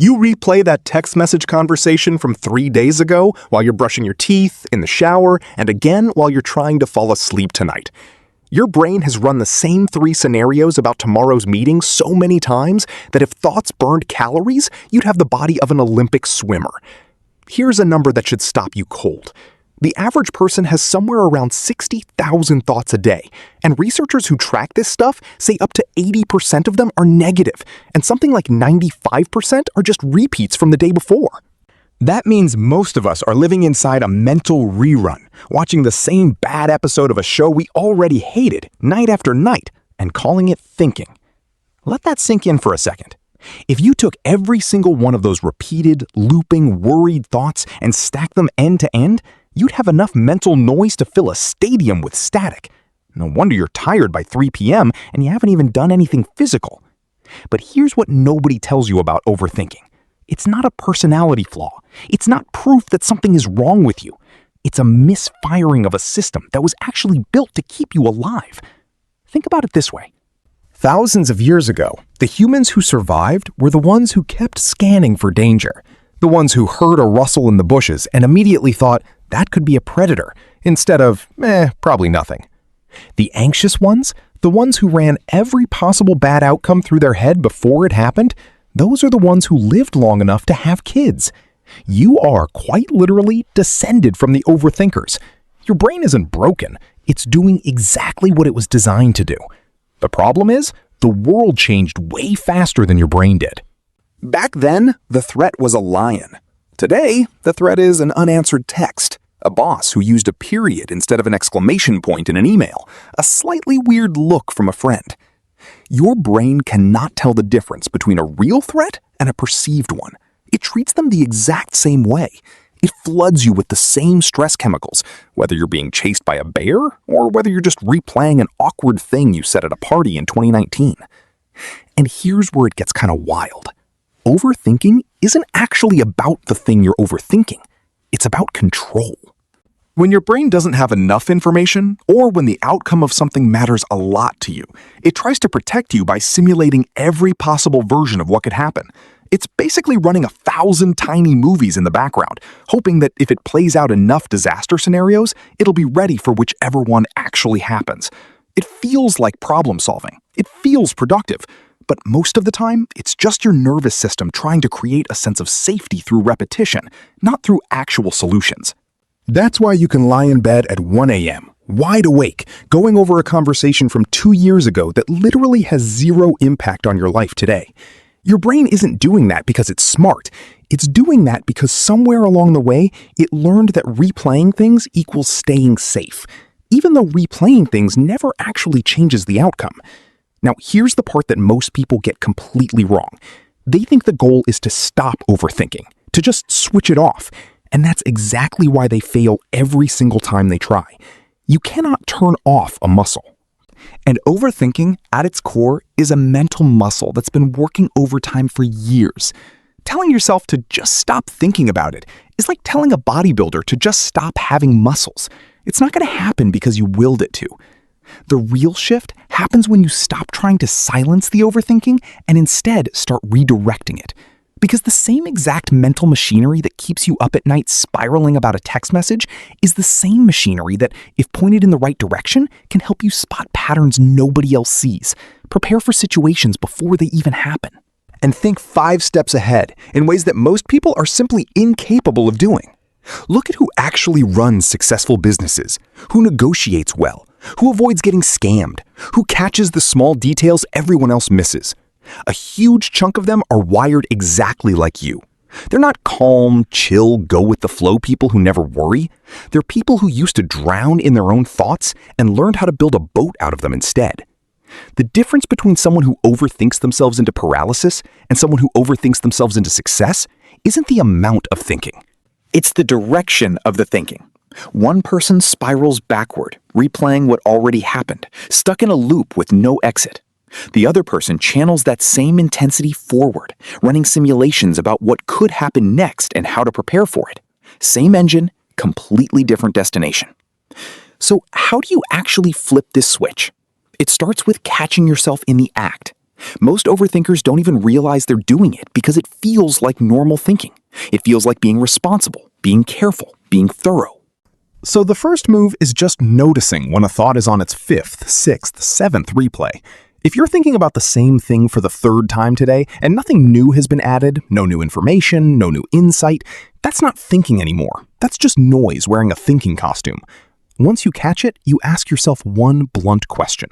You replay that text message conversation from 3 days ago while you're brushing your teeth, in the shower, and again while you're trying to fall asleep tonight. Your brain has run the same 3 scenarios about tomorrow's meeting so many times that if thoughts burned calories, you'd have the body of an Olympic swimmer. Here's a number that should stop you cold. The average person has somewhere around 60,000 thoughts a day, and researchers who track this stuff say up to 80% of them are negative, and something like 95% are just repeats from the day before. That means most of us are living inside a mental rerun, watching the same bad episode of a show we already hated night after night, and calling it thinking. Let that sink in for a second. If you took every single one of those repeated, looping, worried thoughts and stacked them end to end, you'd have enough mental noise to fill a stadium with static. No wonder you're tired by 3 p.m. and you haven't even done anything physical. But here's what nobody tells you about overthinking. It's not a personality flaw. It's not proof that something is wrong with you. It's a misfiring of a system that was actually built to keep you alive. Think about it this way. Thousands of years ago, the humans who survived were the ones who kept scanning for danger. The ones who heard a rustle in the bushes and immediately thought, that could be a predator, instead of, probably nothing. The anxious ones, the ones who ran every possible bad outcome through their head before it happened, those are the ones who lived long enough to have kids. You are quite literally descended from the overthinkers. Your brain isn't broken. It's doing exactly what it was designed to do. The problem is, the world changed way faster than your brain did. Back then, the threat was a lion. Today, the threat is an unanswered text, a boss who used a period instead of an exclamation point in an email, a slightly weird look from a friend. Your brain cannot tell the difference between a real threat and a perceived one. It treats them the exact same way. It floods you with the same stress chemicals, whether you're being chased by a bear or whether you're just replaying an awkward thing you said at a party in 2019. And here's where it gets kind of wild. Overthinking isn't actually about the thing you're overthinking. It's about control. When your brain doesn't have enough information, or when the outcome of something matters a lot to you, it tries to protect you by simulating every possible version of what could happen. It's basically running 1,000 tiny movies in the background, hoping that if it plays out enough disaster scenarios, it'll be ready for whichever one actually happens. It feels like problem solving. It feels productive. But most of the time, it's just your nervous system trying to create a sense of safety through repetition, not through actual solutions. That's why you can lie in bed at 1 a.m., wide awake, going over a conversation from 2 years ago that literally has zero impact on your life today. Your brain isn't doing that because it's smart. It's doing that because somewhere along the way, it learned that replaying things equals staying safe, even though replaying things never actually changes the outcome. Now, here's the part that most people get completely wrong. They think the goal is to stop overthinking, to just switch it off. And that's exactly why they fail every single time they try. You cannot turn off a muscle. And overthinking, at its core, is a mental muscle that's been working overtime for years. Telling yourself to just stop thinking about it is like telling a bodybuilder to just stop having muscles. It's not going to happen because you willed it to. The real shift happens when you stop trying to silence the overthinking and instead start redirecting it. Because the same exact mental machinery that keeps you up at night spiraling about a text message is the same machinery that, if pointed in the right direction, can help you spot patterns nobody else sees, prepare for situations before they even happen, and think 5 steps ahead in ways that most people are simply incapable of doing. Look at who actually runs successful businesses, who negotiates well, who avoids getting scammed, who catches the small details everyone else misses. A huge chunk of them are wired exactly like you. They're not calm, chill, go-with-the-flow people who never worry. They're people who used to drown in their own thoughts and learned how to build a boat out of them instead. The difference between someone who overthinks themselves into paralysis and someone who overthinks themselves into success isn't the amount of thinking. It's the direction of the thinking. One person spirals backward, replaying what already happened, stuck in a loop with no exit. The other person channels that same intensity forward, running simulations about what could happen next and how to prepare for it. Same engine, completely different destination. So how do you actually flip this switch? It starts with catching yourself in the act. Most overthinkers don't even realize they're doing it because it feels like normal thinking. It feels like being responsible, being careful, being thorough. So the first move is just noticing when a thought is on its fifth, sixth, seventh replay. If you're thinking about the same thing for the third time today and nothing new has been added, no new information, no new insight, that's not thinking anymore. That's just noise wearing a thinking costume. Once you catch it, you ask yourself one blunt question.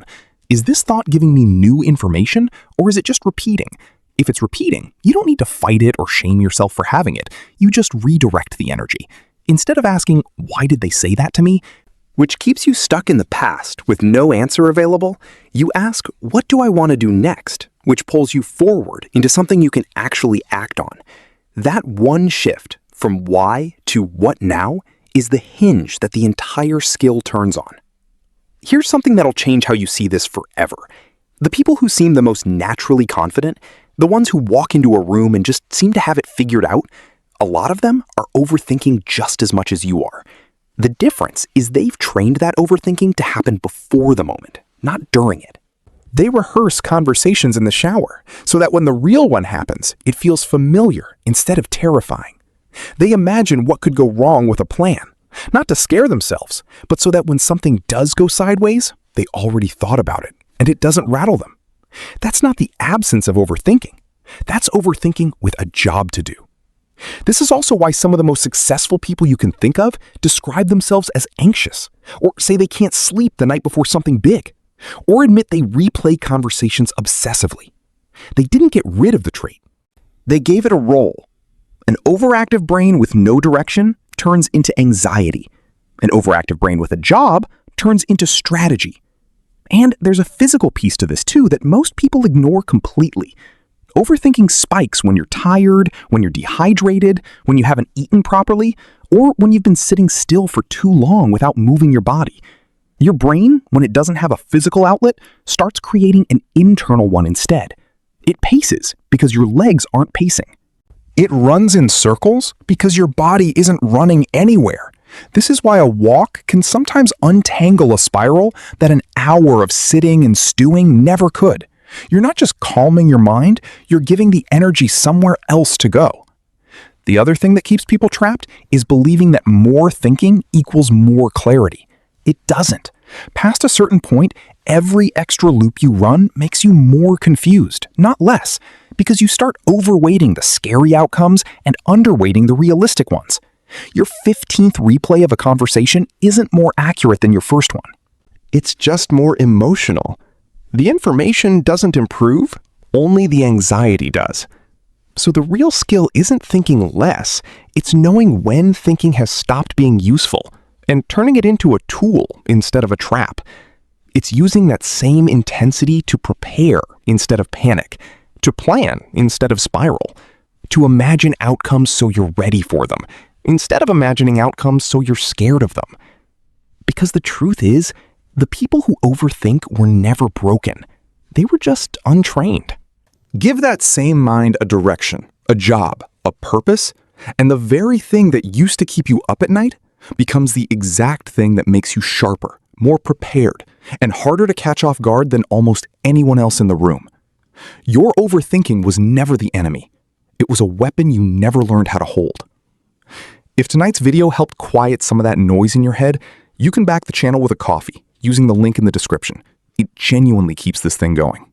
Is this thought giving me new information, or is it just repeating? If it's repeating, you don't need to fight it or shame yourself for having it. You just redirect the energy. Instead of asking, why did they say that to me? Which keeps you stuck in the past with no answer available, you ask, what do I want to do next? Which pulls you forward into something you can actually act on. That one shift from why to what now is the hinge that the entire skill turns on. Here's something that'll change how you see this forever. The people who seem the most naturally confident, the ones who walk into a room and just seem to have it figured out, a lot of them are overthinking just as much as you are. The difference is they've trained that overthinking to happen before the moment, not during it. They rehearse conversations in the shower so that when the real one happens, it feels familiar instead of terrifying. They imagine what could go wrong with a plan, not to scare themselves, but so that when something does go sideways, they already thought about it and it doesn't rattle them. That's not the absence of overthinking. That's overthinking with a job to do. This is also why some of the most successful people you can think of describe themselves as anxious, or say they can't sleep the night before something big, or admit they replay conversations obsessively. They didn't get rid of the trait. They gave it a role. An overactive brain with no direction turns into anxiety. An overactive brain with a job turns into strategy. And there's a physical piece to this too that most people ignore completely. Overthinking spikes when you're tired, when you're dehydrated, when you haven't eaten properly, or when you've been sitting still for too long without moving your body. Your brain, when it doesn't have a physical outlet, starts creating an internal one instead. It paces because your legs aren't pacing. It runs in circles because your body isn't running anywhere. This is why a walk can sometimes untangle a spiral that an hour of sitting and stewing never could. You're not just calming your mind, you're giving the energy somewhere else to go. The other thing that keeps people trapped is believing that more thinking equals more clarity. It doesn't. Past a certain point, every extra loop you run makes you more confused, not less, because you start overweighting the scary outcomes and underweighting the realistic ones. Your 15th replay of a conversation isn't more accurate than your first one. It's just more emotional. The information doesn't improve, only the anxiety does. So the real skill isn't thinking less, it's knowing when thinking has stopped being useful and turning it into a tool instead of a trap. It's using that same intensity to prepare instead of panic, to plan instead of spiral, to imagine outcomes so you're ready for them, instead of imagining outcomes so you're scared of them. Because the truth is, the people who overthink were never broken. They were just untrained. Give that same mind a direction, a job, a purpose, and the very thing that used to keep you up at night becomes the exact thing that makes you sharper, more prepared, and harder to catch off guard than almost anyone else in the room. Your overthinking was never the enemy. It was a weapon you never learned how to hold. If tonight's video helped quiet some of that noise in your head, you can back the channel with a coffee using the link in the description. It genuinely keeps this thing going.